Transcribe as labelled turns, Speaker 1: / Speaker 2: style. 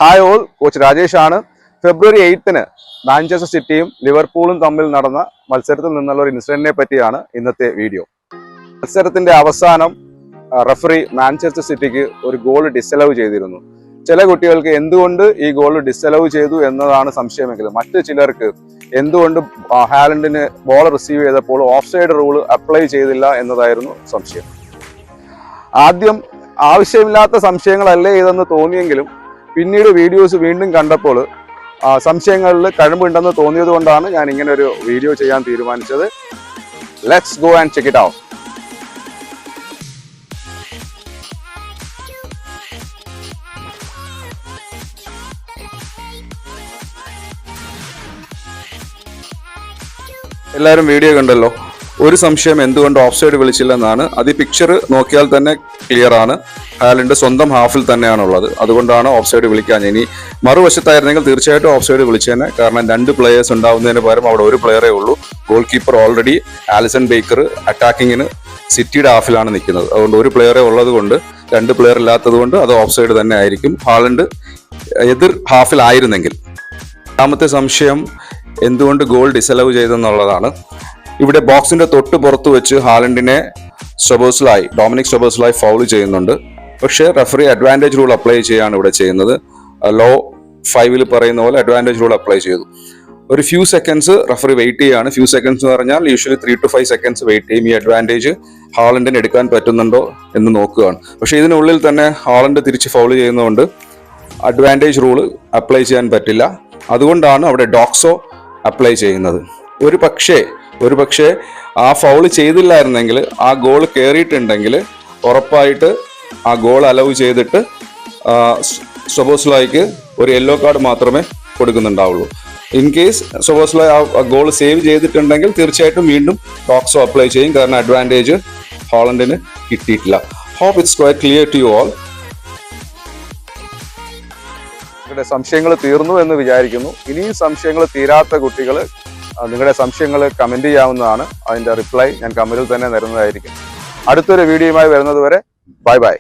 Speaker 1: Hi all, coach രാജേഷാണ്. ഫെബ്രുവരി 8-ന് മാഞ്ചസ്റ്റർ സിറ്റിയും ലിവർപൂളും തമ്മിൽ നടന്ന മത്സരത്തിൽ നിന്നുള്ള ഒരു ഇൻസിഡന്റിനെ പറ്റിയാണ് ഇന്നത്തെ വീഡിയോ. മത്സരത്തിന്റെ അവസാനം റഫറി മാഞ്ചസ്റ്റർ സിറ്റിക്ക് ഒരു ഗോൾ ഡിസലവ് ചെയ്തിരുന്നു. ചില കുട്ടികൾക്ക് എന്തുകൊണ്ട് ഈ ഗോൾ ഡിസലവ് ചെയ്തു എന്നതാണ് സംശയമെങ്കിലും മറ്റു ചിലർക്ക് എന്തുകൊണ്ട് ഹാലൻഡിന് ബോൾ റിസീവ് ചെയ്തപ്പോൾ ഓഫ് സൈഡ് റൂൾ അപ്ലൈ ചെയ്തില്ല എന്നതായിരുന്നു സംശയം. ആദ്യം ആവശ്യമില്ലാത്ത സംശയങ്ങളല്ലേ ഇതെന്ന് തോന്നിയെങ്കിലും പിന്നീട് വീഡിയോസ് വീണ്ടും കണ്ടപ്പോൾ സംശയങ്ങളിൽ കഴമ്പുണ്ടെന്ന് തോന്നിയത് കൊണ്ടാണ് ഞാൻ ഇങ്ങനെ ഒരു വീഡിയോ ചെയ്യാൻ തീരുമാനിച്ചത്. Let's go and check it out. എല്ലാവരും വീഡിയോ കണ്ടല്ലോ. ഒരു സംശയം എന്തുകൊണ്ട് ഓഫ് സൈഡ് വിളിച്ചില്ലെന്നാണ്. അത് ഈ പിക്ചർ നോക്കിയാൽ തന്നെ ക്ലിയർ ആണ്. ഹാലൻഡ് സ്വന്തം ഹാഫിൽ തന്നെയാണുള്ളത്, അതുകൊണ്ടാണ് ഓഫ് സൈഡ് വിളിക്കാൻ. ഇനി മറുവശത്തായിരുന്നെങ്കിൽ തീർച്ചയായിട്ടും ഓഫ് സൈഡ് വിളിച്ചേനെ. കാരണം 2 പ്ലേയേഴ്സ് ഉണ്ടാവുന്നതിന് പകരം അവിടെ ഒരു പ്ലെയറേ ഉള്ളൂ. Goal keeper already Alisson Becker അറ്റാക്കിങ്ങിന് സിറ്റിയുടെ ഹാഫിലാണ് നിൽക്കുന്നത്. അതുകൊണ്ട് ഒരു പ്ലെയറേ ഉള്ളത് കൊണ്ട് 2 പ്ലെയർ ഇല്ലാത്തത് കൊണ്ട് അത് ഓഫ് സൈഡ് തന്നെ ആയിരിക്കും. ഹാലൻഡ് എതിർ ഹാഫിലായിരുന്നെങ്കിൽ. രണ്ടാമത്തെ സംശയം എന്തുകൊണ്ട് ഗോൾ ഡിസലവ് ചെയ്തെന്നുള്ളതാണ്. ഇവിടെ ബോക്സിന്റെ തൊട്ട് പുറത്ത് വെച്ച് ഹാലൻഡിനെ ഡൊമിനിക് സൊബോസ്ലായി ഫൗൾ ചെയ്യുന്നുണ്ട്. പക്ഷേ റഫറി അഡ്വാൻറ്റേജ് റൂൾ അപ്ലൈ ചെയ്യാണ് ഇവിടെ ചെയ്യുന്നത്. ലോ 5 പറയുന്ന പോലെ അഡ്വാൻറ്റേജ് റൂൾ അപ്ലൈ ചെയ്തു. ഒരു ഫ്യൂ സെക്കൻഡ്സ് റഫറി വെയിറ്റ് ചെയ്യാണ്. ഫ്യൂ സെക്കൻഡ്സ് എന്ന് പറഞ്ഞാൽ യൂഷ്വലി 3 to 5 സെക്കൻഡ്സ് വെയിറ്റ് ചെയ്യും. ഈ അഡ്വാൻറ്റേജ് ഹാലൻഡിന് എടുക്കാൻ പറ്റുന്നുണ്ടോ എന്ന് നോക്കുകയാണ്. പക്ഷേ ഇതിനുള്ളിൽ തന്നെ ഹാലൻഡ് തിരിച്ച് ഫൗൾ ചെയ്യുന്നതുകൊണ്ട് അഡ്വാൻറ്റേജ് റൂൾ അപ്ലൈ ചെയ്യാൻ പറ്റില്ല. അതുകൊണ്ടാണ് അവിടെ ഡോക്സോ അപ്ലൈ ചെയ്യുന്നത്. ഒരു പക്ഷേ ആ ഫൗള് ചെയ്തില്ലായിരുന്നെങ്കിൽ, ആ ഗോൾ കയറിയിട്ടുണ്ടെങ്കിൽ ഉറപ്പായിട്ട് ആ ഗോൾ അലൗ ചെയ്തിട്ട് സൊബോസ്ലായിക്ക് ഒരു യെല്ലോ കാർഡ് മാത്രമേ കൊടുക്കുന്നുണ്ടാവുള്ളൂ. ഇൻ കേസ് സൊബോസ്ലായി ആ ഗോൾ സേവ് ചെയ്തിട്ടുണ്ടെങ്കിൽ തീർച്ചയായിട്ടും വീണ്ടും ഡോക്സോ അപ്ലൈ ചെയ്യും. കാരണം അഡ്വാൻറ്റേജ് ഹോളണ്ടിന് കിട്ടിയിട്ടില്ല. Hope it's quite clear to you all. നിങ്ങളുടെ സംശയങ്ങൾ തീർന്നു എന്ന് വിചാരിക്കുന്നു. ഇനിയും സംശയങ്ങൾ തീരാത്ത കുട്ടികൾ നിങ്ങളുടെ സംശയങ്ങൾ കമന്റ് ചെയ്യാവുന്നതാണ്. അതിന്റെ റിപ്ലൈ ഞാൻ കമന്റിൽ തന്നെ തരുന്നതായിരിക്കും. അടുത്തൊരു വീഡിയോയുമായി വരുന്നത് വരെ ബൈ ബൈ.